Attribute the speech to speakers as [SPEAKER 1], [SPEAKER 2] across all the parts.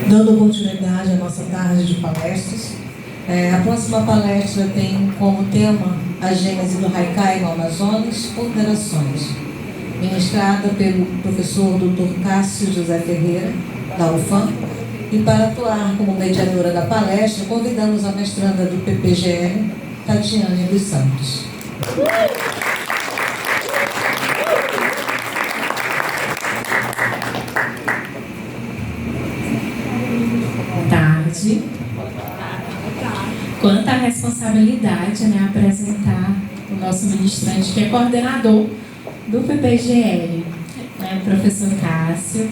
[SPEAKER 1] Dando continuidade à nossa tarde de palestras. A próxima palestra tem como tema a gênese do Haikai no Amazonas, Ponderações, ministrada pelo professor Dr. Cássio José Ferreira, da UFAM. E para atuar como mediadora da palestra, convidamos a mestranda do PPGL, Tatiane dos Santos.
[SPEAKER 2] Tarde. Quanta responsabilidade, né, apresentar o nosso ministrante, que é coordenador do PPGL, né, o professor Cássio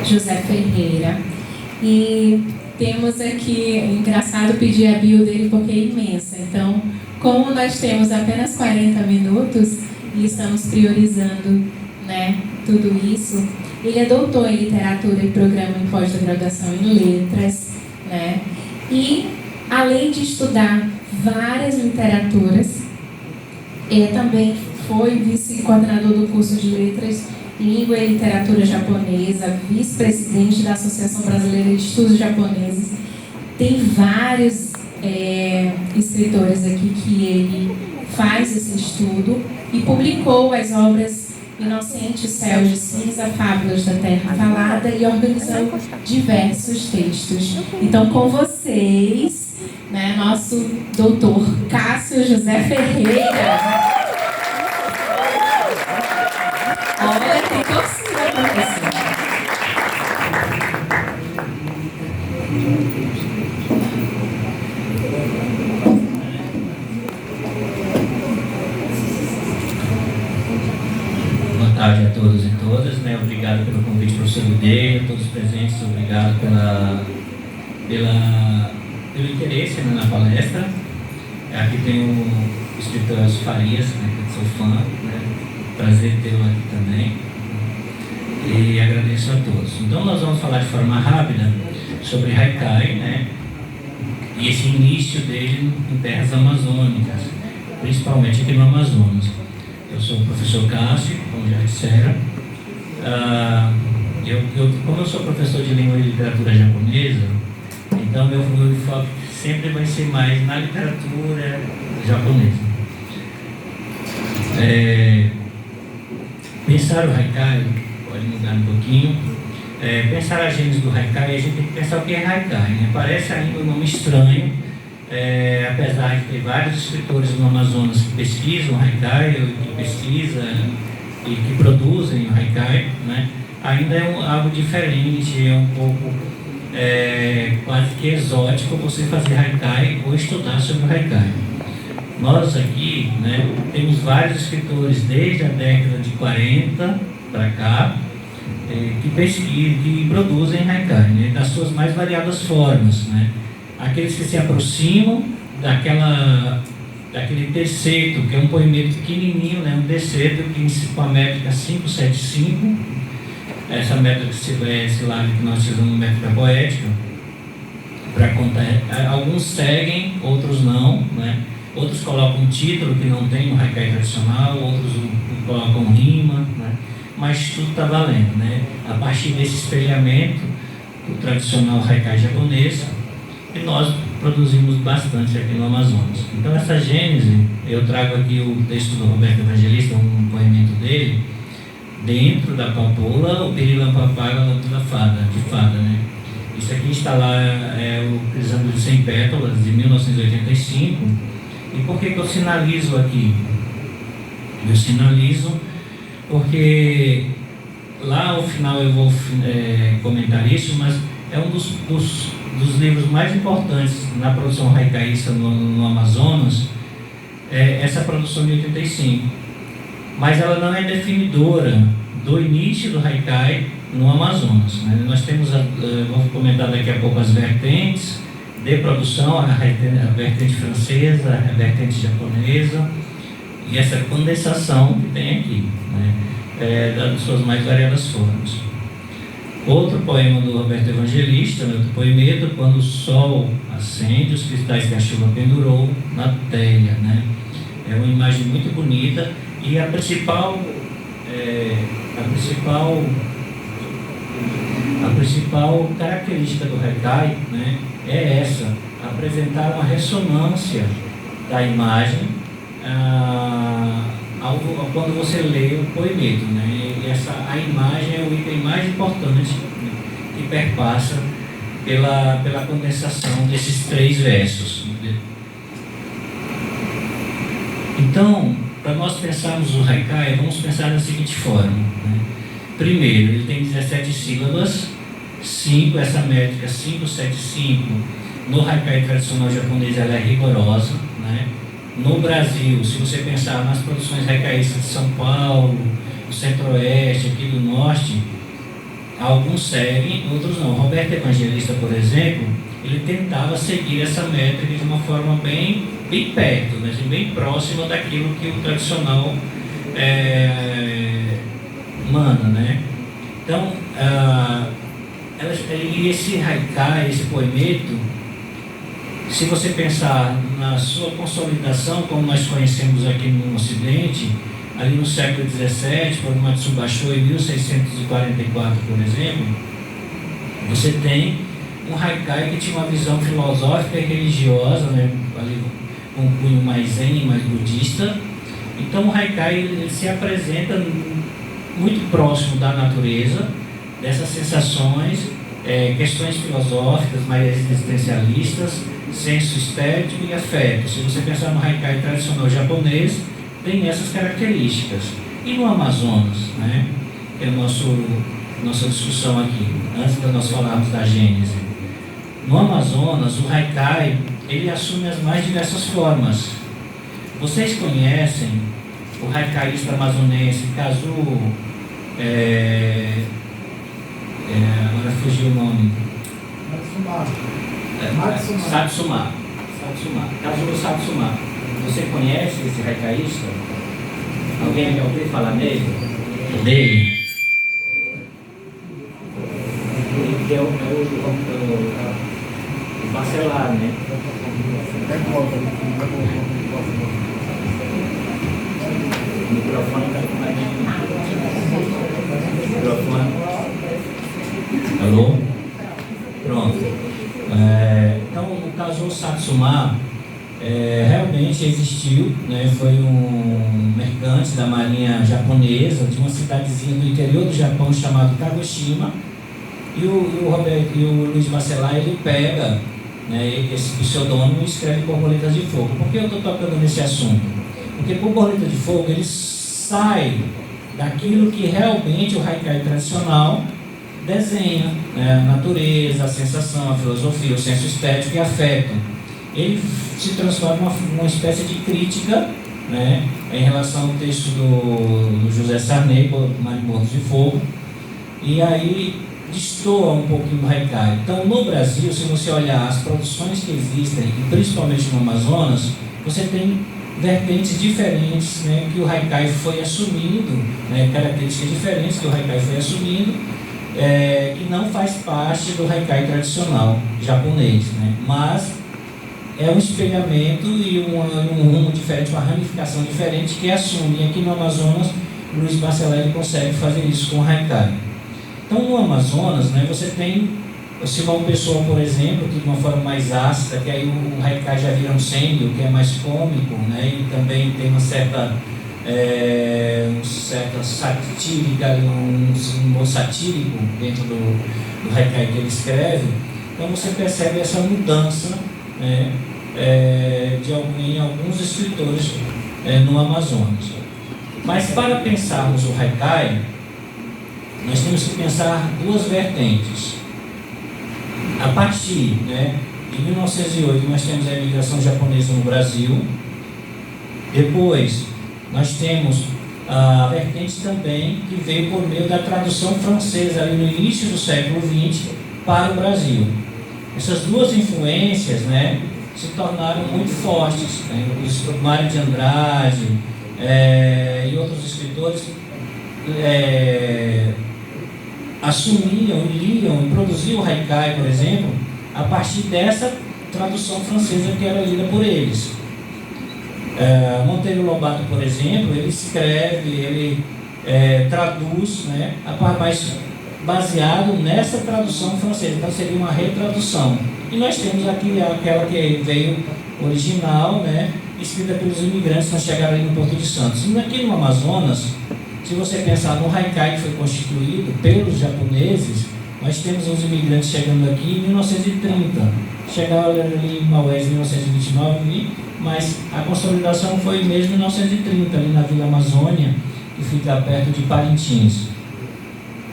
[SPEAKER 2] José Ferreira. E temos aqui, é engraçado pedir a bio dele porque é imensa. Então, como nós temos apenas 40 minutos e estamos priorizando, né, tudo isso, ele é doutor em literatura e programa em pós-graduação em letras, né? E, além de estudar várias literaturas, ele também foi vice-coordenador do curso de letras, língua e literatura japonesa, vice-presidente da Associação Brasileira de Estudos Japoneses. Tem vários escritores aqui que ele faz esse estudo e publicou as obras Inocente Céu de Cinza, Fábulas da Terra Falada, e organizou diversos textos. Então, com vocês, né, nosso doutor Cássio José Ferreira. Olha, tem torcida, professor.
[SPEAKER 3] Boa tarde a todos e todas, né? Obrigado pelo convite, professor Udeia, a todos os presentes, obrigado pelo interesse, né, na palestra. Aqui tem o escritor Farias, né, que eu sou fã, né? Prazer tê-lo aqui também. E agradeço a todos. Então nós vamos falar de forma rápida sobre Haikai, né? E esse início dele em terras amazônicas, principalmente aqui no Amazonas. Eu sou o professor Cássio, como já disseram. Como eu sou professor de língua e literatura japonesa, então meu foco sempre vai ser mais na literatura japonesa. Pensar o Haikai, pode mudar um pouquinho, pensar a gênese do Haikai, a gente tem que pensar o que é Haikai, né? Parece ainda um nome estranho, apesar de ter vários escritores no Amazonas que pesquisam o Haikai, que pesquisam e que produzem o Haikai, né? Ainda é algo diferente, é um pouco quase que exótico você fazer Haikai ou estudar sobre o Haikai. Nós aqui, né, temos vários escritores desde a década de 40 para cá que pesquisam, que produzem Haikai, né, das suas mais variadas formas, né? Aqueles que se aproximam daquele terceto, que é um poemeto pequenininho, né, um terceto com a métrica 575, essa métrica silábica que nós utilizamos, métrica poética, para contar. Alguns seguem, outros não, né? Outros colocam um título que não tem no Haikai tradicional, outros colocam rima, né? Mas tudo está valendo, né? A partir desse espelhamento do tradicional Haikai japonês, e nós produzimos bastante aqui no Amazonas. Então essa gênese, eu trago aqui o texto do Roberto Evangelista, um poemento dele, dentro da papoula, o Pirilampapaga da fada, né? Isso aqui está lá, o Crisâmbro de 100 Pétalas, de 1985. E por que eu sinalizo aqui? Eu sinalizo porque lá ao final eu vou comentar isso, mas é um dos livros mais importantes na produção haikaísta no Amazonas, essa produção de 85. Mas ela não é definidora do início do Haikai no Amazonas, né? Nós temos, vamos comentar daqui a pouco as vertentes de produção, a vertente francesa, a vertente japonesa, e essa condensação que tem aqui, né? Das suas mais variadas formas. Outro poema do Roberto Evangelista, outro poemeto, quando o sol acende, os cristais que a chuva pendurou na telha, né? É uma imagem muito bonita, e a principal principal característica do Haikai, né, é essa, apresentar uma ressonância da imagem quando você lê o poemeto, né? E a imagem é o item mais importante, né, que perpassa pela condensação desses 3 versos. Então, para nós pensarmos o Haikai, vamos pensar da seguinte forma, né? Primeiro, ele tem 17 sílabas, 5, essa métrica 575, no Haikai tradicional japonês ela é rigorosa, né? No Brasil, se você pensar nas produções haicaístas de São Paulo, do Centro-Oeste, aqui do Norte, alguns seguem, outros não. Roberto Evangelista, por exemplo, ele tentava seguir essa métrica de uma forma bem perto, né? Bem próxima daquilo que o tradicional manda, né? Então, e esse Haikai, esse poemeto, se você pensar na sua consolidação, como nós conhecemos aqui no Ocidente, ali no século XVII, por Matsubasho, em 1644, por exemplo, você tem um Haikai que tinha uma visão filosófica e religiosa, né, ali com um cunho mais zen, mais budista. Então o Haikai ele se apresenta muito próximo da natureza, dessas sensações, questões filosóficas mais existencialistas, senso estético e afeto. Se você pensar no Haikai tradicional japonês, tem essas características. E no Amazonas, né, que é a nossa discussão aqui, antes de nós falarmos da Gênese. No Amazonas, o Haikai, ele assume as mais diversas formas. Vocês conhecem o haikaísta amazonense Kazuo, agora fugiu o nome. Satsuma. Kazuo Satsuma. Você conhece esse haikaísta? Alguém já ouviu falar nele? Dele? Que é o Bacelar, né? O microfone está com mais microfone. Alô? Pronto. Então, o Kazuo Satsuma realmente existiu, né? Foi um mercante da marinha japonesa, de uma cidadezinha do interior do Japão chamado Kagoshima. E o Luiz Bacelar, ele pega, né, esse pseudônimo e escreve Borboletas de Fogo. Por que eu estou tocando nesse assunto? Porque Borboleta de Fogo, ele sai daquilo que realmente o Haikai tradicional desenha, né, a natureza, a sensação, a filosofia, o senso estético e afeto. Ele se transforma numa espécie de crítica, né, em relação ao texto do José Sarney, Mortos de Fogo, e aí destoa um pouquinho do Haikai. Então, no Brasil, se você olhar as produções que existem, e principalmente no Amazonas, você tem vertentes diferentes, né, que o Haikai foi assumindo, né, características diferentes que o Haikai foi assumindo, que não faz parte do Haikai tradicional japonês, né, mas é um espelhamento e um rumo diferente, uma ramificação diferente que assume. E aqui no Amazonas, Luiz Bacelar consegue fazer isso com o Haikai. Então, no Amazonas, né, você tem o Simão Pessoa, por exemplo, que de uma forma mais ácida, que aí o Haikai já vira um sênio, que é mais cômico, né, e também tem uma certa satírica, um satírico dentro do Haikai que ele escreve. Então, você percebe essa mudança, né, em alguns escritores no Amazonas. Mas, para pensarmos o Haikai, nós temos que pensar duas vertentes. A partir, né, de 1908, nós temos a imigração japonesa no Brasil. Depois, nós temos a vertente também que veio por meio da tradução francesa ali no início do século XX para o Brasil. Essas duas influências, né, se tornaram muito fortes, né? O Mário de Andrade e outros escritores assumiam, liam e produziam o Haikai, por exemplo, a partir dessa tradução francesa que era lida por eles. Monteiro Lobato, por exemplo, ele escreve, ele traduz, né, mas baseado nessa tradução francesa, então seria uma retradução. E nós temos aqui aquela que veio original, né, escrita pelos imigrantes que chegaram ali no Porto de Santos. E aqui no Amazonas, se você pensar no Haikai que foi constituído pelos japoneses, nós temos os imigrantes chegando aqui em 1930, chegaram ali em Maués em 1929, mas a consolidação foi mesmo em 1930, ali na Vila Amazônia, que fica perto de Parintins.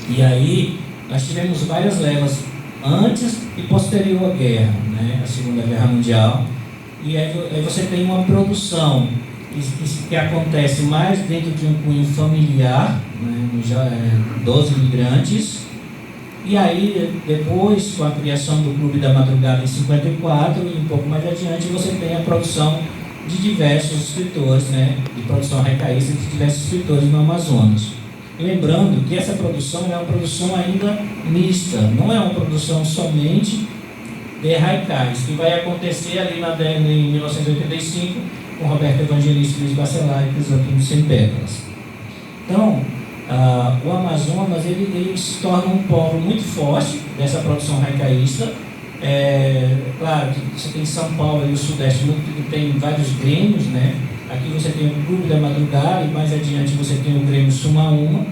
[SPEAKER 3] E aí nós tivemos várias levas antes e posterior à guerra, né, a Segunda Guerra Mundial, e aí você tem uma produção que acontece mais dentro de um cunho familiar, né, já 12 imigrantes, e aí depois, com a criação do Clube da Madrugada em 54, e um pouco mais adiante, você tem a produção de diversos escritores, né, de produção haicaísta de diversos escritores no Amazonas. Lembrando que essa produção é uma produção ainda mista, não é uma produção somente de haikais, que vai acontecer ali em 1985 com Roberto Evangelista, Luiz Bacelar e Crisóstomo Sem Pétalas. Então, o Amazonas ele se torna um polo muito forte dessa produção haicaísta. Claro que você tem São Paulo e o Sudeste, que tem vários grêmios, né? Aqui você tem o Clube da Madrugada e mais adiante você tem o Grêmio Sumaúma,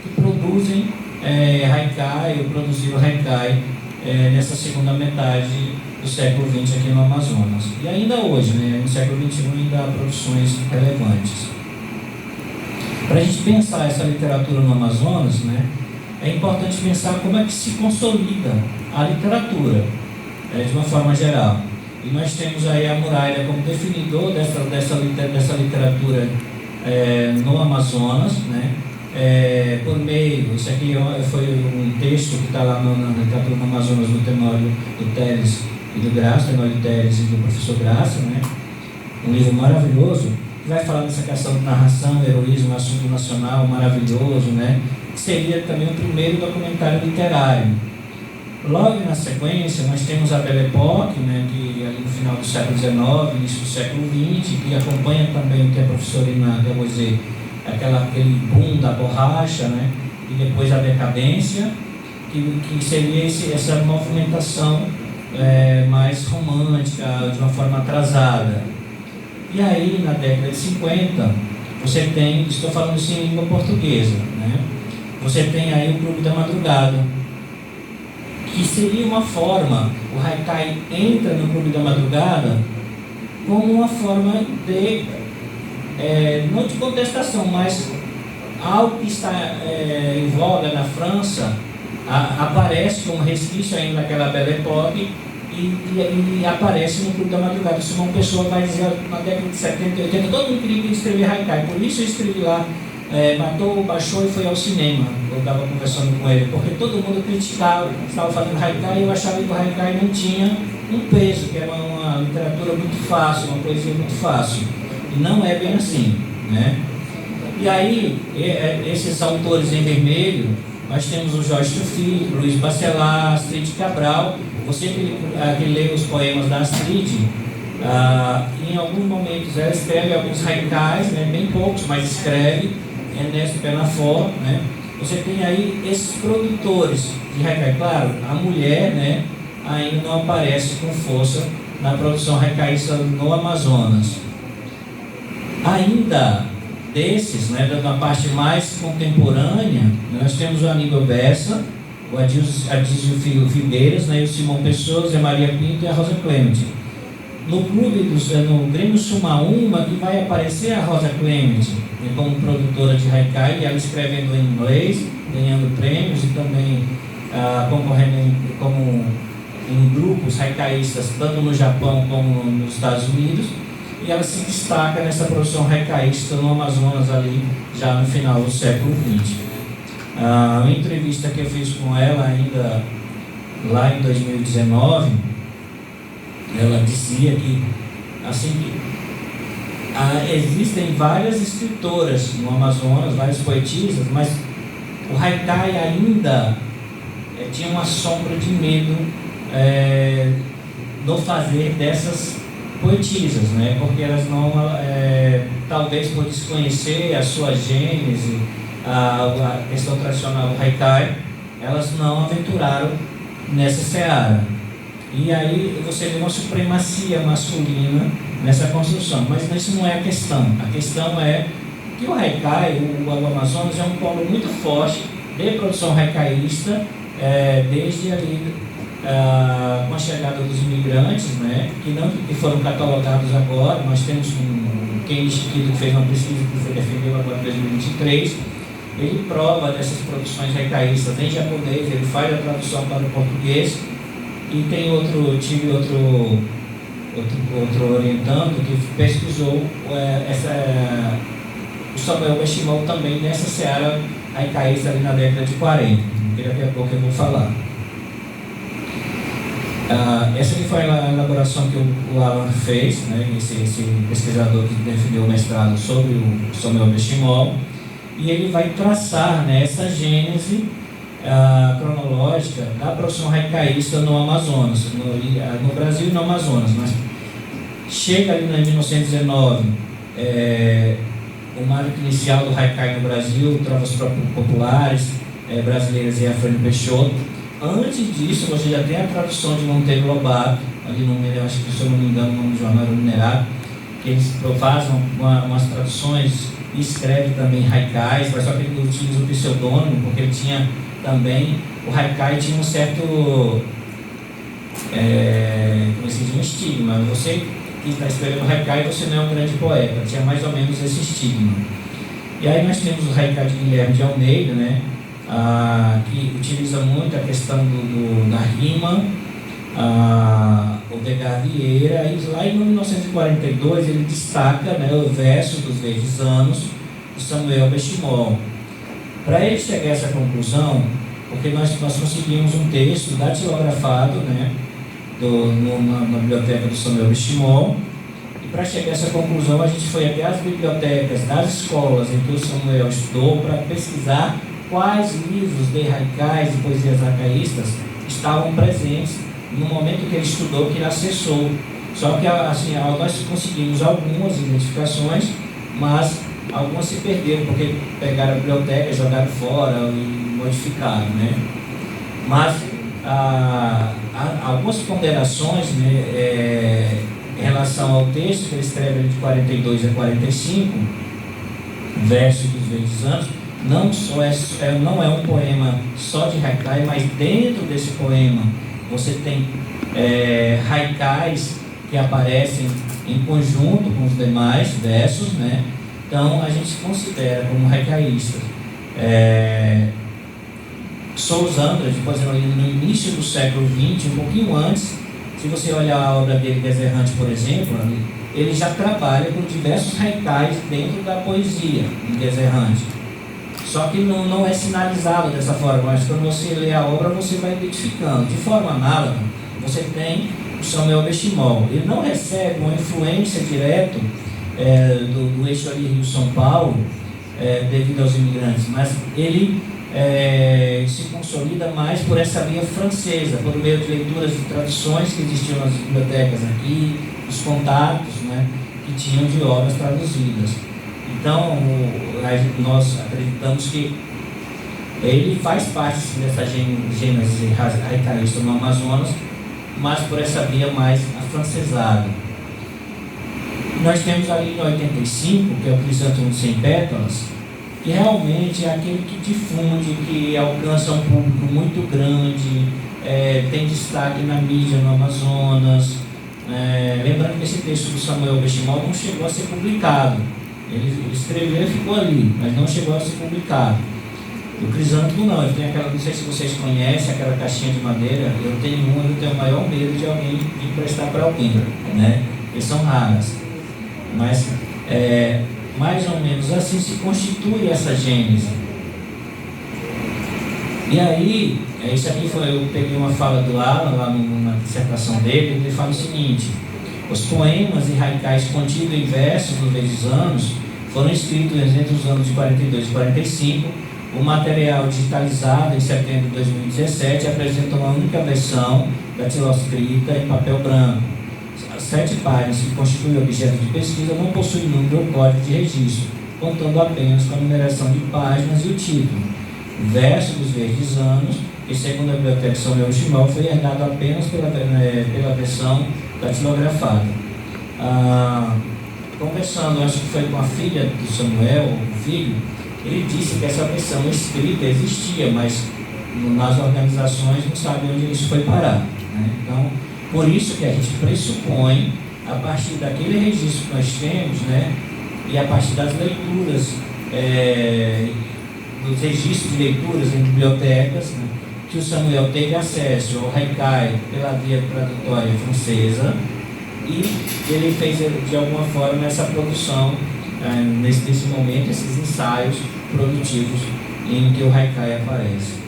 [SPEAKER 3] que produzem haikai, ou produziram haikai nessa segunda metade do século XX aqui no Amazonas. E ainda hoje, né, no século XXI, ainda há produções relevantes. Para a gente pensar essa literatura no Amazonas, né, é importante pensar como é que se consolida a literatura, de uma forma geral. E nós temos aí a Muralha como definidor dessa literatura no Amazonas, né, por meio, isso aqui foi um texto que está lá na literatura no Amazonas do Tenório do Teles e do Graça, Tenório Teles e do professor Graça, né, um livro maravilhoso, que vai falar dessa questão de narração, heroísmo, assunto nacional maravilhoso, né, que seria também o primeiro documentário literário. Logo na sequência, nós temos a Belle Époque, né, que ali no final do século XIX, início do século XX, que acompanha também o que a professora Inácia vai dizer, aquele boom da borracha, né, e depois a decadência, que seria essa movimentação mais romântica, de uma forma atrasada. E aí, na década de 50, você tem, estou falando isso em língua portuguesa, né, você tem aí o Clube da Madrugada, que seria uma forma, o haikai entra no Clube da Madrugada como uma forma de, não de contestação, mas algo que está em voga na França, aparece como resquício ainda daquela Belle Époque e aparece no Clube da Madrugada. Se uma pessoa vai dizer na década de 70, 80, todo mundo queria escrever haikai, por isso eu escrevi lá, matou, baixou e foi ao cinema. Eu estava conversando com ele, porque todo mundo criticava, estava fazendo haikai e eu achava que o haikai não tinha um peso, que era uma literatura muito fácil, uma poesia muito fácil. E não é bem assim, né? E aí, esses autores em vermelho, nós temos o Jorge Tuffi, Luiz Bacelar, Astrid Cabral. Você que lê os poemas da Astrid, em alguns momentos ela escreve alguns haikais, né, bem poucos, mas escreve. Ernesto Penafort, né? Você tem aí esses produtores de haikai. Claro, a mulher, né, ainda não aparece com força na produção haicaísta no Amazonas. Ainda desses, né, da parte mais contemporânea, nós temos o Aníbal Bessa, o Adísio Figueiras, né, o Simão Pessoa, Zé Maria Pinto e a Rosa Clemente. No Grêmio Sumaúma, que vai aparecer a Rosa Clemente, né, como produtora de haikai, e ela escrevendo em inglês, ganhando prêmios e também concorrendo como em grupos haicaístas, tanto no Japão como nos Estados Unidos, e ela se destaca nessa produção haicaísta no Amazonas ali, já no final do século XX. Uma entrevista que eu fiz com ela ainda lá em 2019, ela dizia que, assim, existem várias escritoras no Amazonas, várias poetisas, mas o haikai ainda tinha uma sombra de medo no fazer dessas poetisas, né? Porque elas não, talvez por desconhecer a sua gênese, a questão tradicional do haikai, elas não aventuraram nessa seara. E aí você vê uma supremacia masculina nessa construção, mas isso não é a questão. A questão é que o Haikai, o Amazonas, é um polo muito forte de produção haicaísta, desde ali com a chegada dos imigrantes, né, que foram catalogados agora. Nós temos Ken Chiquito, que fez uma pesquisa que foi defendeu agora em 2023, ele prova dessas produções haicaístas em japonês, ele faz a tradução para o português. E tem tive outro orientando que pesquisou o Samuel Benchimol também nessa seara haicaísta ali na década de 40, que daqui a pouco eu vou falar. Essa aqui foi a elaboração que o Alan fez, né, esse pesquisador que defendeu o mestrado sobre o Samuel Benchimol, e ele vai traçar, né, essa gênese cronológica da produção haicaísta no Amazonas, no Brasil e no Amazonas. Mas chega ali em 1919, o marco inicial do haikai no Brasil, trovas populares brasileiras e Afrânio Peixoto. Antes disso, você já tem a tradução de Monteiro Lobato, ali no meio, acho que, se eu não me engano, no Jornal Minerário, que eles fazem umas traduções e escreve também haikais, mas só que ele utiliza o pseudônimo, porque ele tinha também, o haikai tinha um certo, como se diz, um estigma. Você que está escrevendo haikai, você não é um grande poeta, tinha mais ou menos esse estigma. E aí nós temos o haikai de Guilherme de Almeida, né, que utiliza muito a questão da rima, o Edgar Vieira, e lá em 1942 ele destaca, né, o verso dos Verdes Anos de Samuel Benchimol. Para ele chegar a essa conclusão, porque nós conseguimos um texto datilografado, né, na biblioteca do Samuel Benchimol, e para chegar a essa conclusão a gente foi até as bibliotecas das escolas em que o Samuel estudou para pesquisar quais livros de haikais e poesias haicaístas estavam presentes no momento que ele estudou, que ele acessou. Só que assim, nós conseguimos algumas identificações, mas algumas se perderam porque pegaram a biblioteca, jogaram fora e modificaram, né? Mas algumas ponderações, né, em relação ao texto que ele escreve de 42 a 45, verso dos Verdes Anos, não é um poema só de haikai, mas dentro desse poema você tem haikais que aparecem em conjunto com os demais versos, né? Então a gente considera como haicaísta. Sousandra, depois no início do século XX, um pouquinho antes, se você olhar a obra dele, Deserrante, por exemplo, ele já trabalha com diversos haikais dentro da poesia em Deserrante. Só que não é sinalizado dessa forma, mas quando você lê a obra, você vai identificando. De forma análoga, você tem o Samuel Benchimol. Ele não recebe uma influência direta do eixo ali Rio-São Paulo, devido aos imigrantes, mas ele se consolida mais por essa via francesa, por meio de leituras de traduções que existiam nas bibliotecas aqui, os contatos, né, que tinham de obras traduzidas. Então, nós acreditamos que ele faz parte dessa gênese haicaísta no Amazonas, mas por essa via mais afrancesada. Nós temos ali em 85, que é o Crisântemo Sem Pétalas, que realmente é aquele que difunde, que alcança um público muito grande, tem destaque na mídia no Amazonas. Lembrando que esse texto do Samuel Benchimol não chegou a ser publicado. Ele escreveu e ficou ali, mas não chegou a ser publicado. O Crisântemo não, ele tem aquela, não sei se vocês conhecem, aquela caixinha de madeira. Eu tenho o maior medo de alguém emprestar para alguém, né? Eles são raras. Mas mais ou menos assim se constitui essa gênese. E aí, isso aqui eu peguei uma fala do Alan lá na dissertação dele, ele fala o seguinte: os poemas e haikais contidos em versos dos Verdes Anos foram escritos entre os anos de 42 e 45. O material digitalizado em setembro de 2017 apresenta uma única versão datiloscrita em papel branco. As 7 páginas que constituem objeto de pesquisa não possuem número ou código de registro, contando apenas com a numeração de páginas e o título. Verso dos Verdes Anos, que segundo a Biblioteca São Leontimol foi herdado apenas pela versão datilografada. Conversando, acho que foi com a filha do Samuel, o filho, ele disse que essa versão escrita existia, mas nas organizações não sabe onde isso foi parar, né? Então, por isso que a gente pressupõe, a partir daquele registro que nós temos, né, e a partir das leituras, dos registros de leituras em bibliotecas, né, que o Samuel teve acesso ao Haikai pela via tradutória francesa, e ele fez de alguma forma essa produção, nesse momento, esses ensaios produtivos em que o Haikai aparece.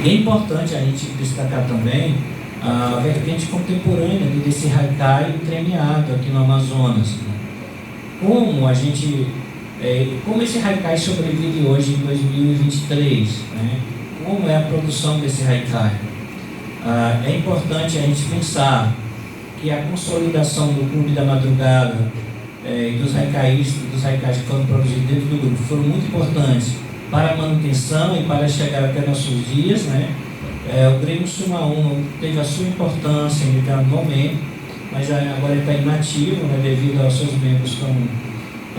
[SPEAKER 3] E é importante a gente destacar também a vertente contemporânea desse Haikai entremeado aqui no Amazonas. Como esse Haikai sobrevive hoje em 2023, né? Como é a produção desse Haikai? É importante a gente pensar que a consolidação do Clube da Madrugada e dos haikais que foram produzidos dentro do grupo foram muito importantes para a manutenção e para chegar até nossos dias, né? O Grêmio Sumaúma teve a sua importância em determinado momento, mas agora ele está inativo, né, devido aos seus membros que estão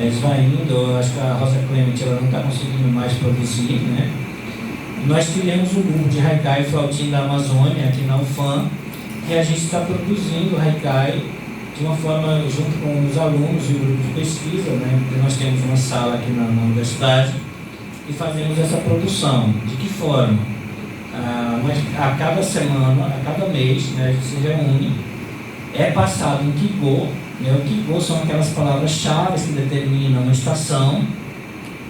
[SPEAKER 3] esvaindo. Eu acho que a Rosa Clemente ela não está conseguindo mais produzir, né? Nós criamos um grupo de Haikai Flautim da Amazônia, aqui na UFAM, e a gente está produzindo Haikai de uma forma, junto com os alunos e o grupo de pesquisa, né? Nós temos uma sala aqui na universidade e fazemos essa produção. De que forma? A cada semana, a cada mês, né, a gente se reúne, é passado um Kigô, né? O Kigô são aquelas palavras-chave que determinam uma estação,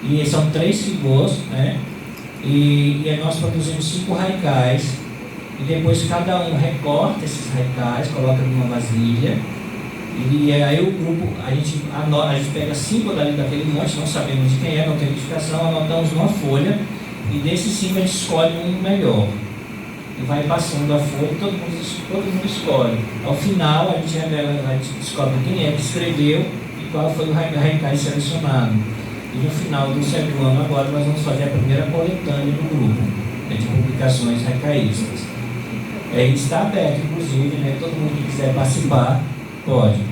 [SPEAKER 3] e são 3 Kigôs, né? E nós produzimos 5 haikais, e depois cada um recorta esses haikais, coloca numa vasilha, e aí o grupo, a gente pega 5 dali daquele monte, não sabemos de quem é, não tem identificação, anotamos numa folha, e desses 5 a gente escolhe um melhor. E vai passando a folha e todo mundo escolhe. Ao final a gente descobre quem é que escreveu e qual foi o haikai selecionado. E no final do 7º ano agora nós vamos fazer a primeira coletânea do grupo, né, de publicações haicaístas. Está aberto, inclusive, né, todo mundo que quiser participar pode.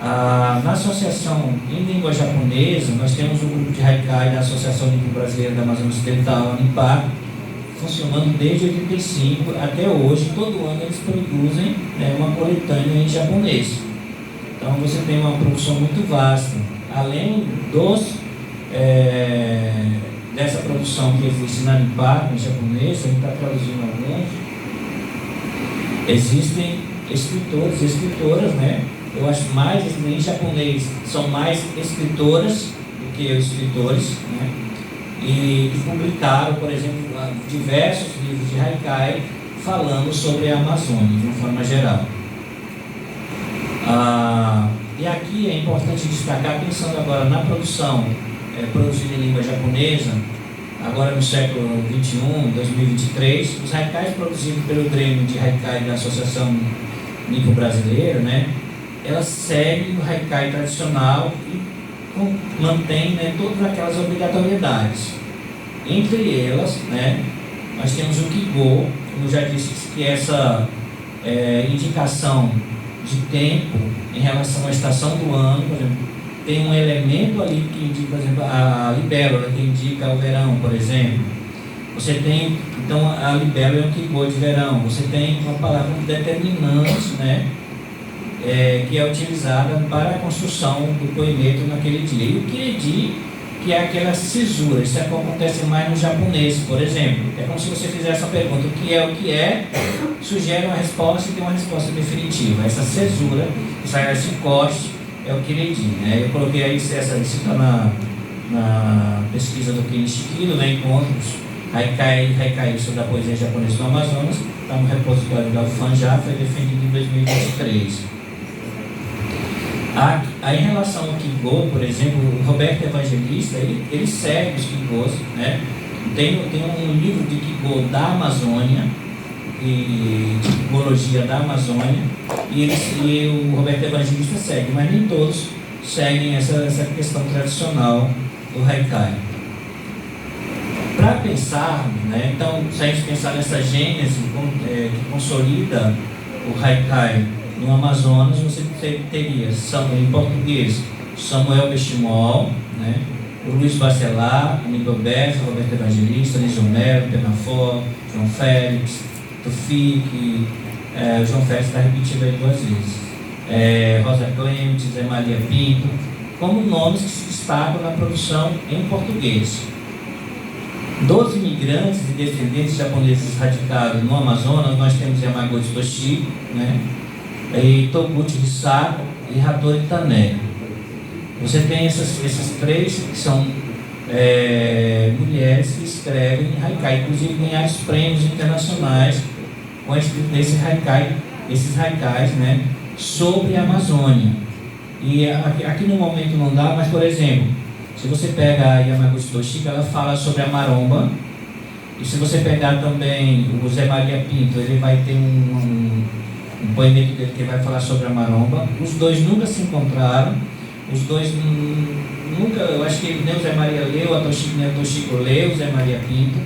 [SPEAKER 3] Na Associação em Língua Japonesa, nós temos um grupo de Haikai da Associação Nipo-Brasileira da Amazônia Ocidental, ANIPAC, funcionando desde 85 até hoje. Todo ano eles produzem, né, uma coletânea em japonês. Então você tem uma produção muito vasta. Além dessa produção que existe na ANIPAC, em japonês, a gente está traduzindo alguns. Existem escritores e escritoras, né? Eu acho mais, em japonês, são mais escritoras do que escritores, né? E publicaram, por exemplo, diversos livros de Haikai falando sobre a Amazônia, de uma forma geral. E aqui é importante destacar, pensando agora na produção produzida em língua japonesa, agora no século XXI, 2023, os haikais produzidos pelo Grêmio de Haikai da Associação Nipo-Brasileira, né, elas seguem o haikai tradicional e mantêm, né, todas aquelas obrigatoriedades. Entre elas, né, nós temos o Kigô, como eu já disse, que é essa indicação de tempo em relação à estação do ano. Por exemplo, tem um elemento ali que indica, por exemplo, a libélula, que indica o verão, por exemplo. Você tem, então, a libélula é um Kigô de verão. Você tem uma palavra determinante, né, que é utilizada para a construção do poemeto naquele dia. E o kiredi, que é aquela cisura. Isso acontece mais no japonês, por exemplo. É como se você fizesse a pergunta, o que é, sugere uma resposta e tem uma resposta definitiva. Essa cesura, esse corte, é o kiredi, né? Eu coloquei aí, isso está na pesquisa do Kenichi Kido, né? Encontros Haikaísta da poesia japonesa no Amazonas, está no repositório da UFAM, já foi defendido em 2023. Em relação ao Kigô, por exemplo, o Roberto Evangelista, ele segue os Kigôs, né? Tem um livro de Kigô da Amazônia, de Kigologia da Amazônia, e o Roberto Evangelista segue, mas nem todos seguem essa questão tradicional do Haikai. Para pensar, né, então, se a gente pensar nessa gênese que consolida o Haikai no Amazonas, você teria, em português, Samuel Bestimol, né, o Luiz Bacelar, Aníbal Bessa, Roberto Evangelista, Lísio Melo, Penafor, João Félix, Tufik, o João Félix está repetido aí 2 vezes, Rosa Clemente, Zé Maria Pinto, como nomes que se destacam na produção em português. 12 imigrantes e descendentes japoneses radicados no Amazonas, nós temos Yamaguchi Toshi, né, e Toguchi Hisako e Hattori Tané. Você tem essas 3 que são mulheres que escrevem haikai, inclusive ganharam prêmios internacionais com esses haikais, né, sobre a Amazônia. E aqui no momento não dá, mas por exemplo, se você pega a Yamaguchi Toshiko, ela fala sobre a maromba. E se você pegar também o Zé Maria Pinto, ele vai ter um poemento dele que vai falar sobre a maromba. Os dois nunca se encontraram. Os dois nunca, eu acho que nem o Zé Maria leu, a Toshiko, nem a Toshiko leu, o Zé Maria Pinto.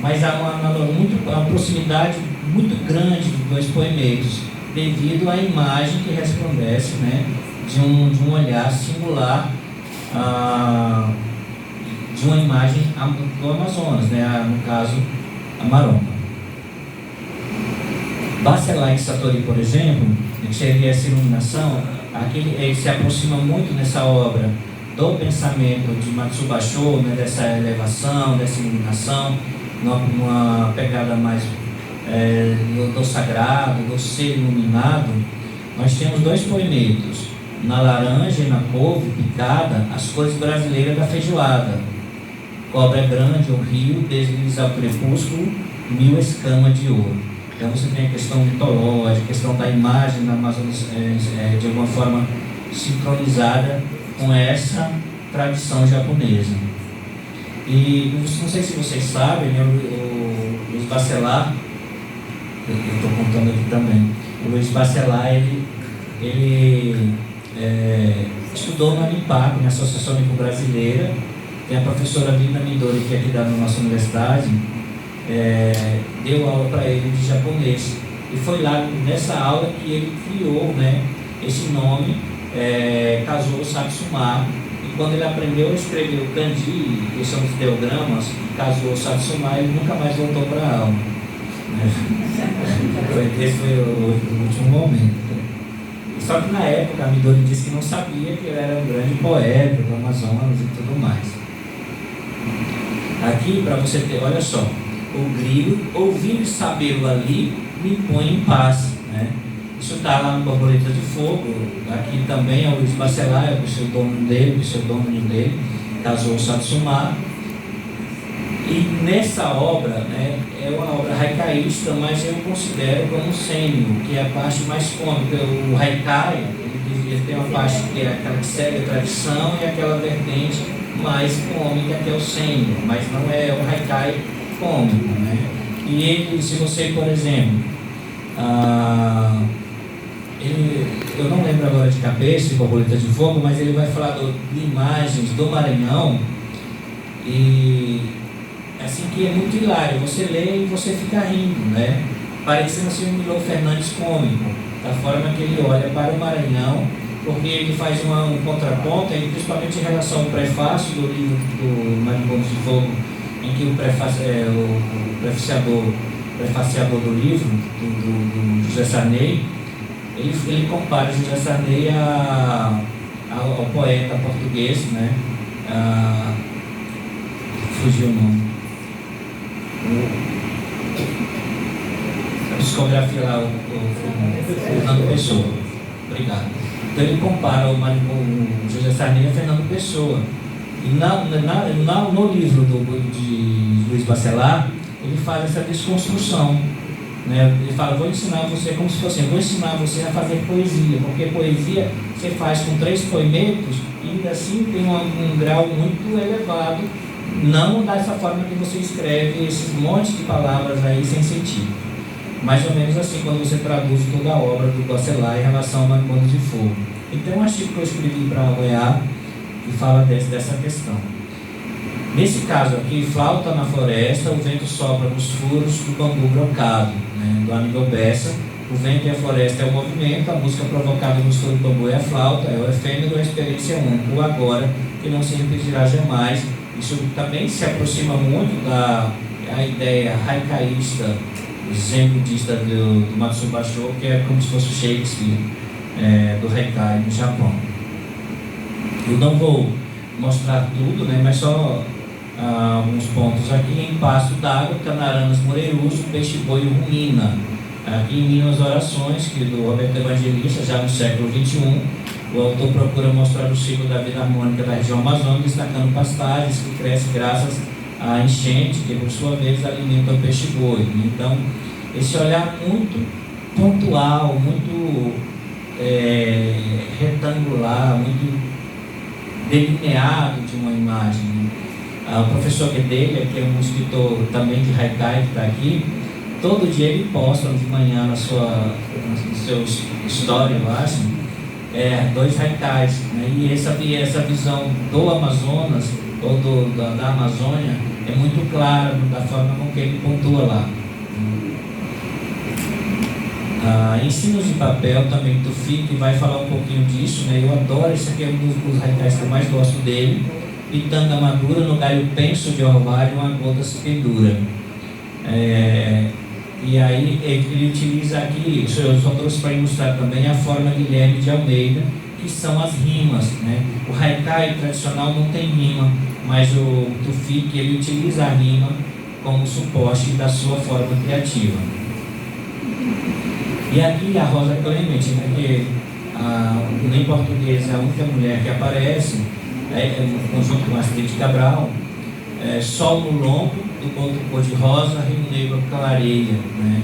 [SPEAKER 3] Mas há uma proximidade muito grande dos 2 poemetos, devido à imagem que resplandece, né, de um olhar singular, de uma imagem do Amazonas, né, no caso, a maromba. Bacelar e Satori, por exemplo, que seria essa iluminação, ele se aproxima muito nessa obra do pensamento de Matsubasho, né, dessa elevação, dessa iluminação, numa pegada mais do sagrado, do ser iluminado. Nós temos 2 poemetos, Na Laranja e na Couve Picada, as cores brasileiras da feijoada. Cobra grande, o rio, desliza ao crepúsculo, 1000 escamas de ouro. Então você tem a questão mitológica, a questão da imagem da Amazônia de alguma forma sincronizada com essa tradição japonesa. E não sei se vocês sabem, né, o Luiz Bacelar, eu estou contando aqui também, o Luiz Bacelar, ele estudou na ANIPAC, na Associação Nipo-Brasileira. Tem a professora Lina Midori, que é aqui da nossa universidade, deu aula para ele de japonês. E foi lá nessa aula que ele criou, né, esse nome, Kazuo Satsuma. E quando ele aprendeu a escrever o kanji, que são os ideogramas, Kazuo Satsuma, ele nunca mais voltou para a aula. Esse foi o último momento. Só que na época a Midori disse que não sabia que ele era um grande poeta do Amazonas e tudo mais. Aqui, para você ter, olha só, o grilo, ouvir e sabê-lo ali, me põe em paz, né? Isso está lá no Borboleta de Fogo. Aqui também é o Luiz Bacelar, é o pseudônimo dele, Kazuo Satsuma. E nessa obra, né, é uma obra haikaísta, mas eu considero como um sênio, que é a parte mais cômica. O haikai, ele tem uma parte que é aquela que segue a tradição e aquela vertente mais cômica, que é o sênio, mas não é o haikai cômico, né? E ele, se você, por exemplo, eu não lembro agora de cabeça, de Borboleta de Fogo, mas ele vai falar de imagens do Maranhão, e assim que é muito hilário, você lê e você fica rindo, né? Parecendo assim um Milor Fernandes cômico, da forma que ele olha para o Maranhão, porque ele faz um contraponto, principalmente em relação ao prefácio do livro do Marimbondos de Fogo, em que o prefaciador do livro, do José Sarney, ele compara José Sarney ao poeta português, né? Fugiu o nome. A psicografia lá, o Fernando Pessoa. Obrigado. Então ele compara o José Sarney a Fernando Pessoa. E no livro de Luiz Bacelar, ele faz essa desconstrução, né? Ele fala, vou ensinar você, como se fosse, vou ensinar você a fazer poesia, porque poesia você faz com 3 poemetos e ainda assim tem um grau muito elevado, não dessa forma que você escreve esses montes de palavras aí sem sentido. Mais ou menos assim quando você traduz toda a obra do Bacelar em relação ao Marimbondos de Fogo. Então um artigo que eu escrevi para a OEA que fala dessa questão. Nesse caso aqui, flauta na floresta, o vento sopra nos furos do bambu brocado, né, do Aníbal Bessa. O vento e a floresta é o movimento, a música provocada nos furos do bambu é a flauta, é o efêmero, a experiência única, o agora, que não se repetirá jamais. Isso também se aproxima muito da ideia haikai-ista, zen budista do Matsuba Sho, que é como se fosse o Shakespeare do haikai no Japão. Eu não vou mostrar tudo, né, mas só alguns pontos aqui. Em Passo d'Água, Canaranas Moreiruso, Peixe-Boi e Ruína. Aqui em Minas Orações, que do Roberto Evangelista, já no século XXI, o autor procura mostrar o ciclo da vida harmônica da região amazônica, destacando pastagens que crescem graças à enchente, que por sua vez alimenta o peixe-boi. Então, esse olhar muito pontual, muito retangular, muito delineado de uma imagem. O professor Guedelha, que é um escritor também de haikai que está aqui, todo dia ele posta de manhã no seu story, eu acho, 2 haikais, né? E essa visão do Amazonas, ou da Amazônia, é muito clara da forma com que ele pontua lá. Ensinos de Papel, também Tufi, que vai falar um pouquinho disso, né? Eu adoro, esse aqui é um dos haikais que eu mais gosto dele. Pitanga madura, no galho penso de orvalho, uma gota se pendura. E aí ele utiliza aqui, eu só trouxe para ilustrar também a forma Guilherme de Almeida, que são as rimas, né? O haikai tradicional não tem rima, mas o Tufi, que ele utiliza a rima como suporte da sua forma criativa. E aqui a Rosa Clemente, né, que em português é a única mulher que aparece, conjunto com Astrid Cabral, Sol no lombo, do boto cor-de-rosa, Rio Negro clareia, né?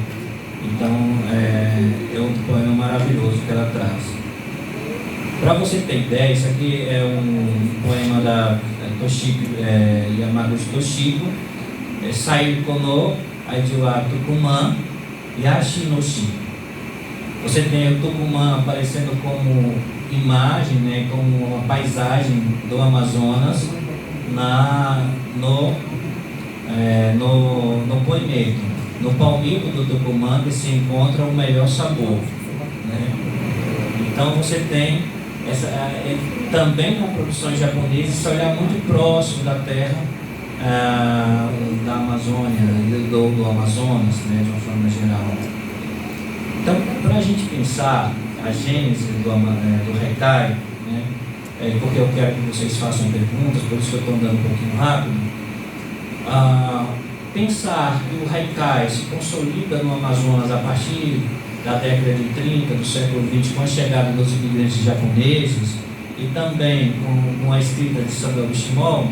[SPEAKER 3] Então é um poema maravilhoso que ela traz. Para você ter ideia, isso aqui é um poema da Toshiko Yamaguchi Toshiko, Sair Kono, Aidiwa Tucumã, Yashinoshi. Você tem o Tucumã aparecendo como imagem, né, como uma paisagem do Amazonas no poemeto. No palmito do Tucumã que se encontra o melhor sabor, né? Então você tem também na produção japonesa esse olhar muito próximo da terra da Amazônia, do Amazonas, né, de uma forma geral. Então, para a gente pensar a gênese do haikai, né, porque eu quero que vocês façam perguntas, por isso que eu estou andando um pouquinho rápido, pensar que o haikai se consolida no Amazonas a partir da década de 30 do século XX, com a chegada dos imigrantes japoneses e também com a escrita de Samuel Bishimol,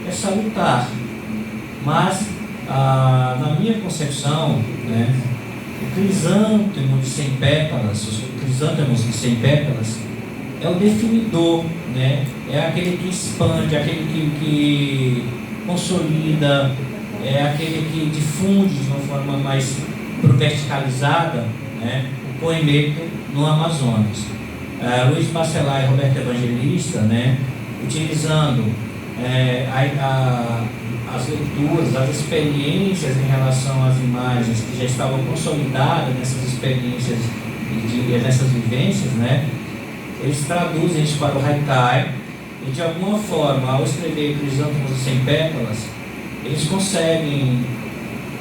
[SPEAKER 3] é salutar. Mas, na minha concepção, né, o crisântemo de 100 pétalas, os crisântemos de 100 pétalas, é o definidor, né? É aquele que expande, aquele que consolida, é aquele que difunde de uma forma mais verticalizada, né, o poemeto no Amazonas. Luiz Bacelar e Roberto Evangelista, né, utilizando as leituras, as experiências em relação às imagens que já estavam consolidadas nessas experiências e nessas vivências, né, eles traduzem isso para o haikai e, de alguma forma, ao escrever Crisântemos de 100 pétalas, eles conseguem,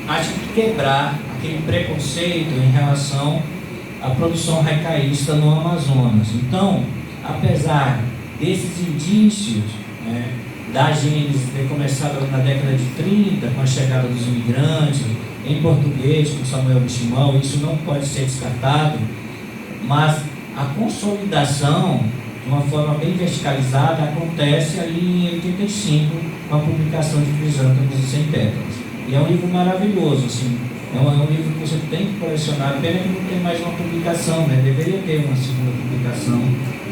[SPEAKER 3] acho que, quebrar aquele preconceito em relação à produção haicaísta no Amazonas. Então, apesar desses indícios, né, da gênese ter começado na década de 30, com a chegada dos imigrantes, em português, com Samuel Bishimol, isso não pode ser descartado, mas a consolidação, de uma forma bem verticalizada, acontece ali em 85, com a publicação de Crisântemos de 100 pétalas. E é um livro maravilhoso, assim, é um livro que você tem que colecionar, pena que não tem mais uma publicação, né? Deveria ter uma segunda publicação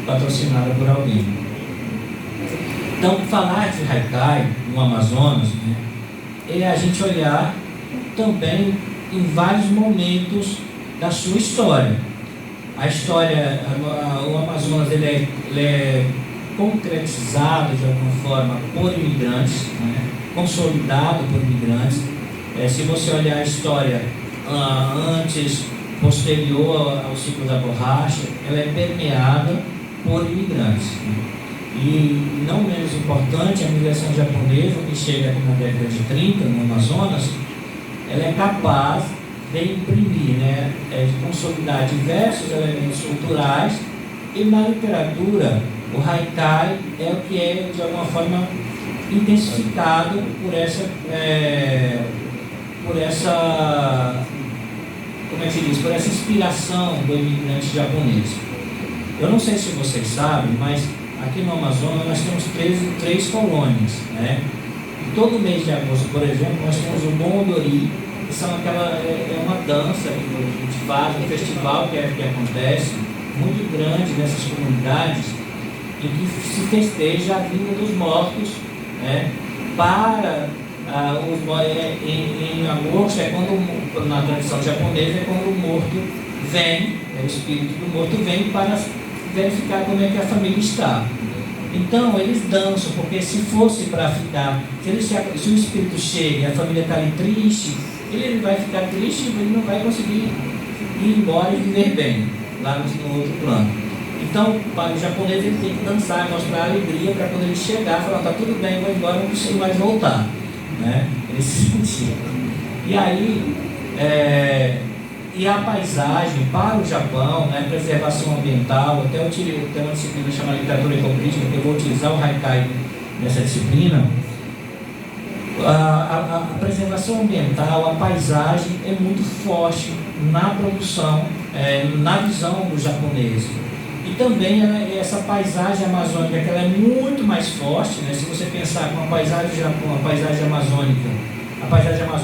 [SPEAKER 3] patrocinada por alguém. Então, falar de haikai no Amazonas, né, é a gente olhar também em vários momentos da sua história. A história, o Amazonas, ele é concretizado de alguma forma por imigrantes, né? consolidado por imigrantes. Se você olhar a história antes, posterior ao ciclo da borracha, ela é permeada por imigrantes. E não menos importante, a migração japonesa, que chega aqui na década de 30, no Amazonas, ela é capaz de imprimir, de consolidar diversos elementos culturais, e na literatura o haikai é o que é de alguma forma intensificado por essa como é que se diz, por essa inspiração do imigrante japonês. Eu não sei se vocês sabem, mas aqui no Amazonas nós temos três colônias, Todo mês de agosto, por exemplo, nós temos o Mondori, que é uma dança que a gente faz, um festival que acontece muito grande nessas comunidades, em que se festeja a vinda dos mortos, para em agosto na tradição japonesa, é quando o morto vem, o espírito do morto vem para verificar como é que a família está. Então eles dançam, porque se fosse para ficar, se o espírito chega e a família está ali triste, ele vai ficar triste e ele não vai conseguir ir embora e viver bem lá no outro plano. Então, para o japonês, ele tem que dançar, mostrar alegria para quando ele chegar, falar: está tudo bem, vou embora, não consigo mais voltar. Nesse sentido. E aí, e a paisagem para o Japão, preservação ambiental, até eu tirei uma disciplina chamada literatura ecocrítica, que eu vou utilizar o haikai nessa disciplina. A preservação ambiental, a paisagem é muito forte na produção, na visão do japonês. E também essa paisagem amazônica, que ela é muito mais forte, se você pensar com a paisagem do Japão, a paisagem amazônica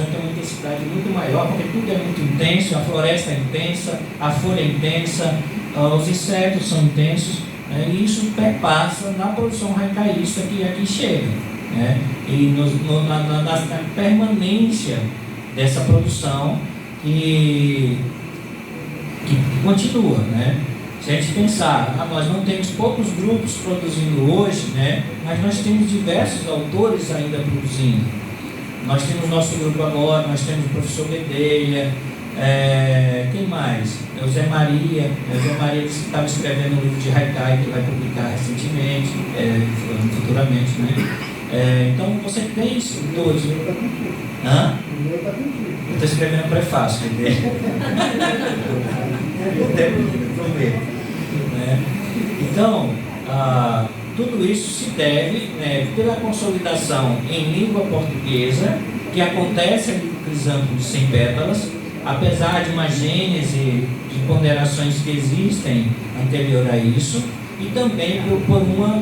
[SPEAKER 3] tem uma intensidade muito maior, porque tudo é muito intenso, a floresta é intensa, a folha é intensa, os insetos são intensos, e isso perpassa na produção haikaísta que aqui chega, e na permanência dessa produção que continua, Se a gente pensar, nós não temos poucos grupos produzindo hoje, mas nós temos diversos autores ainda produzindo. Nós temos nosso grupo agora, nós temos o professor Bedeia, quem mais? O Zé Maria que estava escrevendo um livro de haikai que vai publicar recentemente, futuramente, então você tem escritores. Hã? Eu estou escrevendo prefácio dele. Então, tudo isso se deve pela consolidação em língua portuguesa, que acontece ali no Crisântemo de 100 pétalas, apesar de uma gênese de ponderações que existem anterior a isso, e também por uma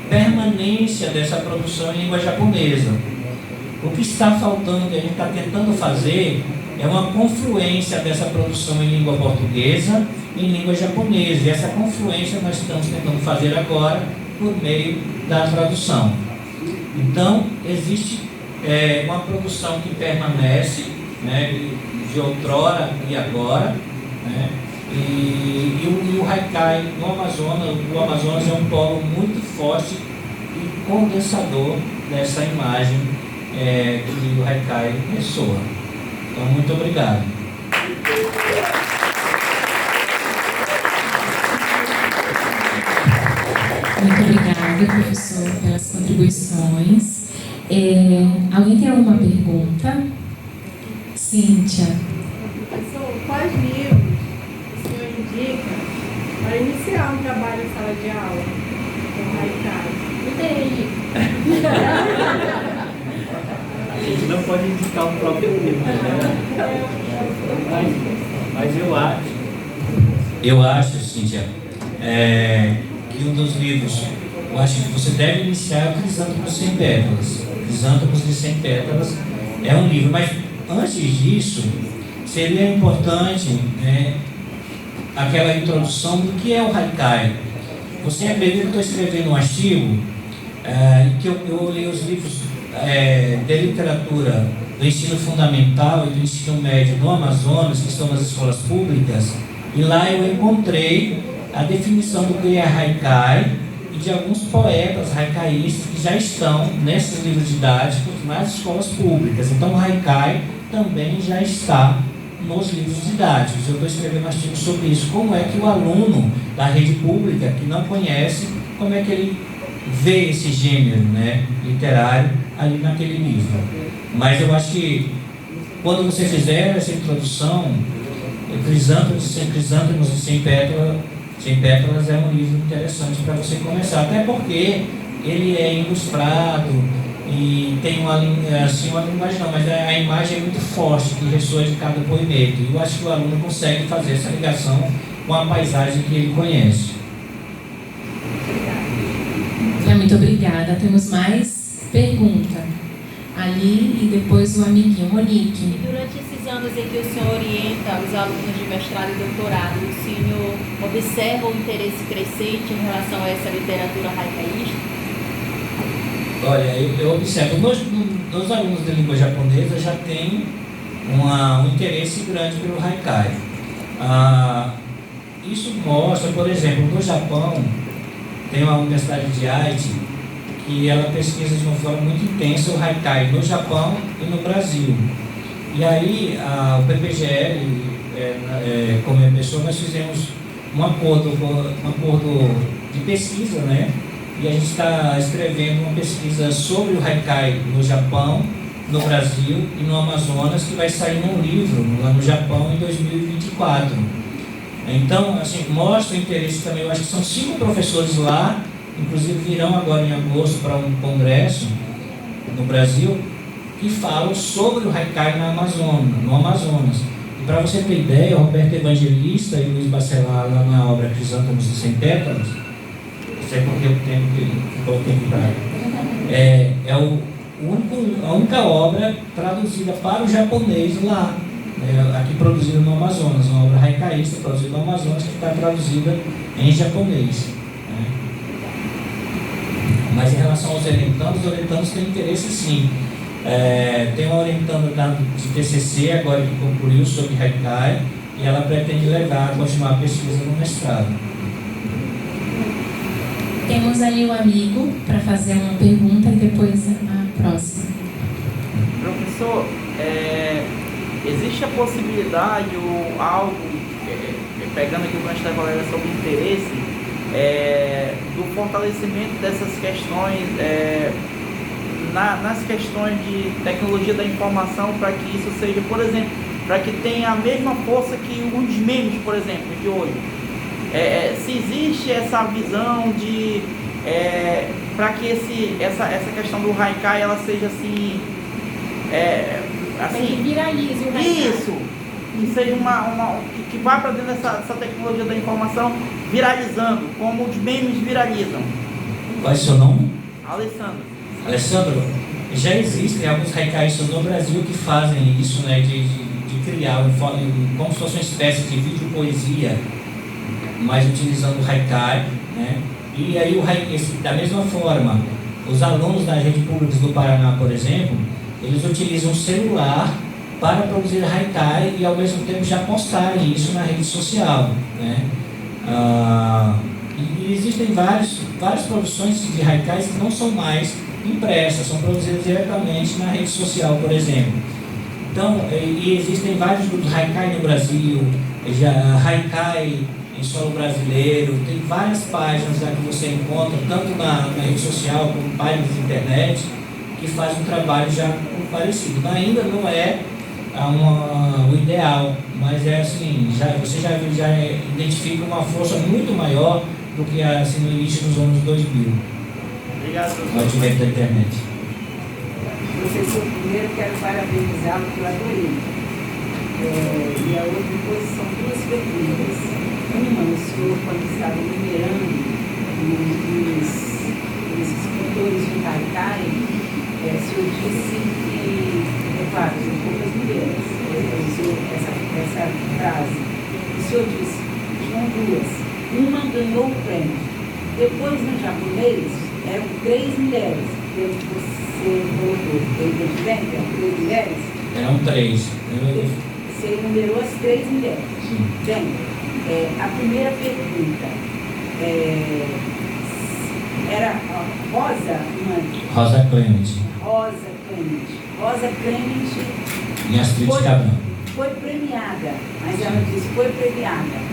[SPEAKER 3] permanência dessa produção em língua japonesa. O que está faltando, que a gente está tentando fazer, é uma confluência dessa produção em língua portuguesa e em língua japonesa. E essa confluência nós estamos tentando fazer agora por meio da tradução. Então, existe uma produção que permanece, de outrora e agora, e o haikai no Amazonas, o Amazonas é um polo muito forte e condensador dessa imagem que o haikai ressoa. Então, muito obrigado.
[SPEAKER 2] Muito obrigada, professor, pelas contribuições. Alguém tem alguma pergunta? Cíntia.
[SPEAKER 4] Professor, quais livros o senhor indica para iniciar um trabalho em sala de aula com haikai? Não tem livro.
[SPEAKER 3] A gente não pode indicar o próprio livro, mas eu acho, Cíntia, que um dos livros, eu acho que você deve iniciar o Crisântemos de 100 pétalas. Crisântemos de 100 pétalas é um livro, mas antes disso, seria importante aquela introdução do que é o haikai. Você acredita que eu estou escrevendo um artigo que eu olhei os livros de literatura do ensino fundamental e do ensino médio no Amazonas, que estão nas escolas públicas, e lá eu encontrei a definição do que é haikai e de alguns poetas haikai que já estão nesses livros didáticos nas escolas públicas. Então o haikai também já está nos livros didáticos. Eu estou escrevendo um artigo sobre isso. Como é que o aluno da rede pública, que não conhece, como é que ele vê esse gênero, né, literário ali naquele livro. Mas eu acho que quando você fizer essa introdução, Crisântemos e Sem Pétalas é um livro interessante para você começar, até porque ele é ilustrado e tem uma linguagem não, mas a imagem é muito forte que ressoa de cada poemeto. E eu acho que o aluno consegue fazer essa ligação com a paisagem que ele conhece.
[SPEAKER 2] Muito obrigada. Temos mais pergunta ali e depois o amiguinho Monique.
[SPEAKER 5] E durante esses anos em que o senhor orienta os alunos de mestrado e doutorado, o senhor observa o interesse crescente em relação a essa literatura haikaísta?
[SPEAKER 3] Olha, eu observo, nos alunos de língua japonesa já tem um interesse grande pelo haikai. Isso mostra, por exemplo, no Japão, tem uma universidade de Aichi que ela pesquisa de uma forma muito intensa o haikai no Japão e no Brasil. E aí, o PPGL, como minha pessoa, nós fizemos um acordo de pesquisa, né? E a gente está escrevendo uma pesquisa sobre o haikai no Japão, no Brasil e no Amazonas, que vai sair num livro lá no Japão em 2024. Então, assim, mostra o interesse também. Eu acho que são 5 professores lá, inclusive virão agora em agosto para um congresso no Brasil, que falam sobre o haikai no Amazonas. E para você ter ideia, o Roberto Evangelista e o Luiz Bacelar, lá na obra Crisântemos e Sem Pétalas, isso é porque eu tenho que coloquei aqui para a única obra traduzida para o japonês lá, aqui produzida no Amazonas, uma obra haikaísta produzida no Amazonas que está traduzida em japonês. Mas em relação aos orientandos têm interesse sim. Tem uma orientanda de TCC agora que concluiu sobre haikai e ela pretende continuar a pesquisa no mestrado.
[SPEAKER 2] Temos ali o amigo para fazer uma pergunta e depois a próxima.
[SPEAKER 6] Professor, existe a possibilidade ou algo, pegando aqui o que a gente está falando sobre interesse, do fortalecimento dessas questões, nas questões de tecnologia da informação, para que isso seja, por exemplo, para que tenha a mesma força que os memes, por exemplo, de hoje? Se existe essa visão de para que essa questão do haikai ela seja assim,
[SPEAKER 5] Que viralize o haikai.
[SPEAKER 6] Isso, que seja que vá para dentro dessa tecnologia da informação, viralizando, como os memes viralizam.
[SPEAKER 3] Qual é o seu nome?
[SPEAKER 6] Alessandro,
[SPEAKER 3] já existem alguns haikaistas no Brasil que fazem isso, né, de criar como se fosse uma espécie de vídeo poesia, mas utilizando o haikai, né? E aí da mesma forma, os alunos das redes públicas do Paraná, por exemplo, eles utilizam o celular para produzir haikai e ao mesmo tempo já postarem isso na rede social, né? E existem várias produções de haikais que não são mais impressas, são produzidas diretamente na rede social, por exemplo. Então, e existem vários grupos haikai no Brasil, haikai em solo brasileiro, tem várias páginas lá que você encontra, tanto na rede social como páginas de internet, que fazem um trabalho já parecido. Ainda não é o ideal, mas assim, você já identifica uma força muito maior do que assim, no início dos anos 2000.
[SPEAKER 6] Obrigado, professor.
[SPEAKER 3] No advento da internet.
[SPEAKER 7] Professor, primeiro quero parabenizá-lo que eu adorei. E a outra coisa são 2 perguntas. Uma, o senhor, quando estava numerando os escritores de haikai, o senhor disse que, claro, são poucas mulheres, usou essa frase. O senhor disse que tinham 2. Uma ganhou o prêmio. Depois, no japonês, eram 3 mulheres, pelo que você colocou. Eu entendi bem? Eram 3 mulheres?
[SPEAKER 3] Eram 3.
[SPEAKER 7] Você enumerou as 3 mulheres.
[SPEAKER 3] Sim.
[SPEAKER 7] Bem, a primeira pergunta, Era Rosa, mãe?
[SPEAKER 3] Rosa Clemente.
[SPEAKER 7] Rosa Clemente. Rosa Clemente
[SPEAKER 3] E Astrid Cabral.
[SPEAKER 7] foi premiada, mas ela disse foi premiada.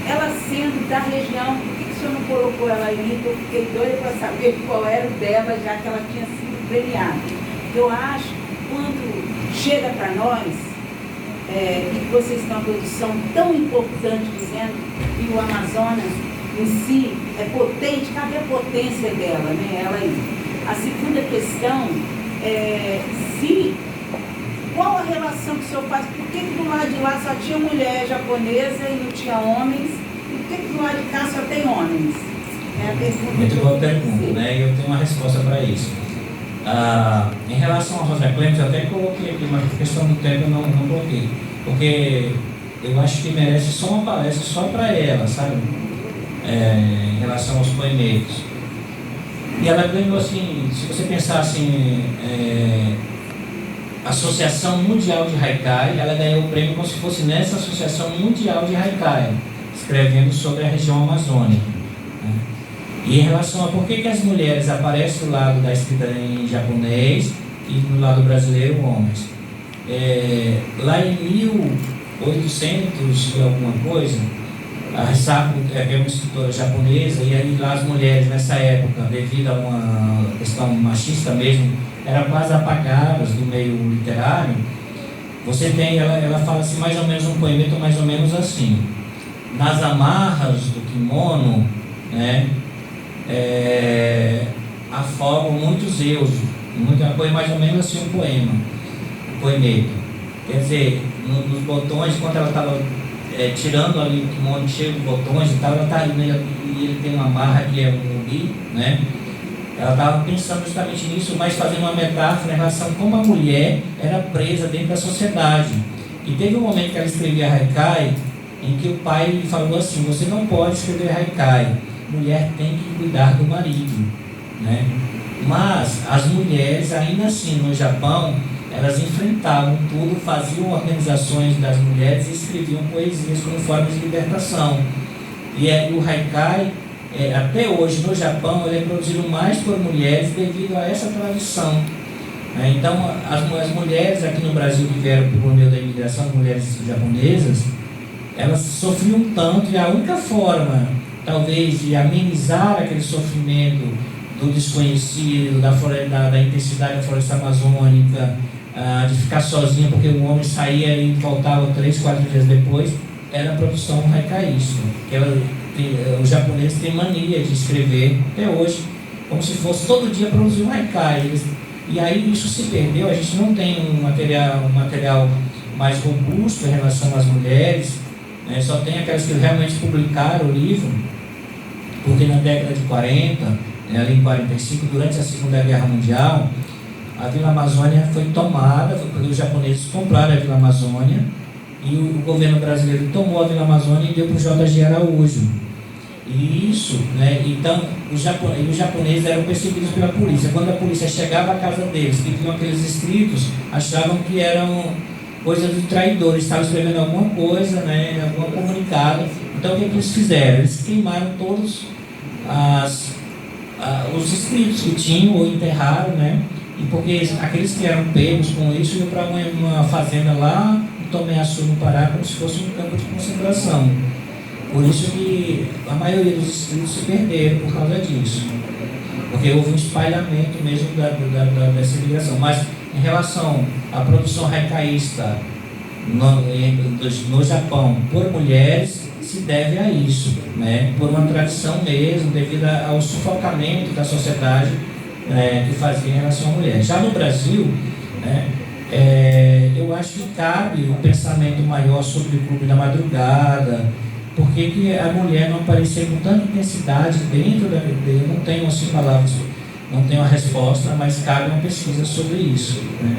[SPEAKER 7] Ela sendo da região, por que o senhor não colocou ela aí? Eu fiquei doida para saber qual era o dela, já que ela tinha sido premiada. Eu acho que quando chega para nós, que vocês estão uma produção tão importante, dizendo que o Amazonas em si é potente, cadê a potência dela, né? Ela aí. A segunda questão é qual a relação que o senhor faz? Por que do lado de lá só tinha mulher japonesa e não tinha homens? E por que do lado de cá só tem homens? É a pergunta.
[SPEAKER 3] Muito boa pergunta, né? E eu tenho uma resposta para isso. Em relação a Rosa Clemente, eu até coloquei aqui, mas por questão do tempo eu não coloquei. Porque eu acho que merece só uma palestra só para ela, sabe? Em relação aos poemetos. E ela ganhou assim, se você pensar assim, Associação Mundial de Haikai, ela ganhou o prêmio como se fosse nessa Associação Mundial de Haikai, escrevendo sobre a região amazônica. Né? E em relação a por que as mulheres aparecem do lado da escrita em japonês e do lado brasileiro, homens. Lá em 1800 e alguma coisa, a Risako é uma escritora japonesa, e aí lá as mulheres nessa época, devido a uma questão machista mesmo, eram quase apagadas do meio literário. Você tem, ela fala assim, mais ou menos um poemeto mais ou menos assim: nas amarras do kimono, né, afogam muitos zeus. Foi mais ou menos assim um poemeto. Quer dizer, nos botões, enquanto ela estava tirando ali o kimono cheio de botões e tal, ela está ali, e ele tem uma amarra que é um ubi, né? Ela estava pensando justamente nisso, mas fazendo uma metáfora em relação a como a mulher era presa dentro da sociedade. E teve um momento que ela escrevia haikai, em que o pai falou assim: você não pode escrever haikai, mulher tem que cuidar do marido, né? Mas as mulheres, ainda assim, no Japão, elas enfrentavam tudo, faziam organizações das mulheres e escreviam poesias como forma de libertação. E o haikai, até hoje no Japão, ele é produzido mais por mulheres devido a essa tradição. Então, as mulheres aqui no Brasil que vieram por meio da imigração, as mulheres japonesas, elas sofriam tanto, e a única forma, talvez, de amenizar aquele sofrimento do desconhecido, da intensidade da floresta amazônica, de ficar sozinha porque o homem saía e voltava 3, 4 dias depois, era a produção haikaísta. Os japoneses têm mania de escrever, até hoje, como se fosse todo dia produzir um haikai. E aí isso se perdeu, a gente não tem um material mais robusto em relação às mulheres, né? Só tem aquelas que realmente publicaram o livro, porque na década de 40, ali em 45, durante a Segunda Guerra Mundial, a Vila Amazônia foi tomada, porque os japoneses compraram a Vila Amazônia, e o governo brasileiro tomou a Vila Amazônia e deu para o J.G. Araújo. E isso, né? Então, os japoneses eram perseguidos pela polícia. Quando a polícia chegava à casa deles, que tinham aqueles escritos, achavam que eram coisas de traidores, estavam escrevendo alguma coisa, né? Algum comunicado. Então, o que eles fizeram? Eles queimaram todos os escritos que tinham ou enterraram, né? E porque aqueles que eram pegos com isso iam para uma fazenda lá em Tomeaçu, no Pará, como se fosse um campo de concentração. Por isso que a maioria dos escritos se perderam por causa disso. Porque houve um espalhamento mesmo dessa imigração. Mas em relação à produção haikaísta no Japão por mulheres, se deve a isso, né? Por uma tradição mesmo, devido ao sufocamento da sociedade que fazia em relação à mulher. Já no Brasil, né, eu acho que cabe um pensamento maior sobre o Clube da Madrugada. Por que a mulher não aparecia com tanta intensidade dentro da Bíblia? Eu não tenho assim palavras, não tenho a resposta, mas cabe uma pesquisa sobre isso, né?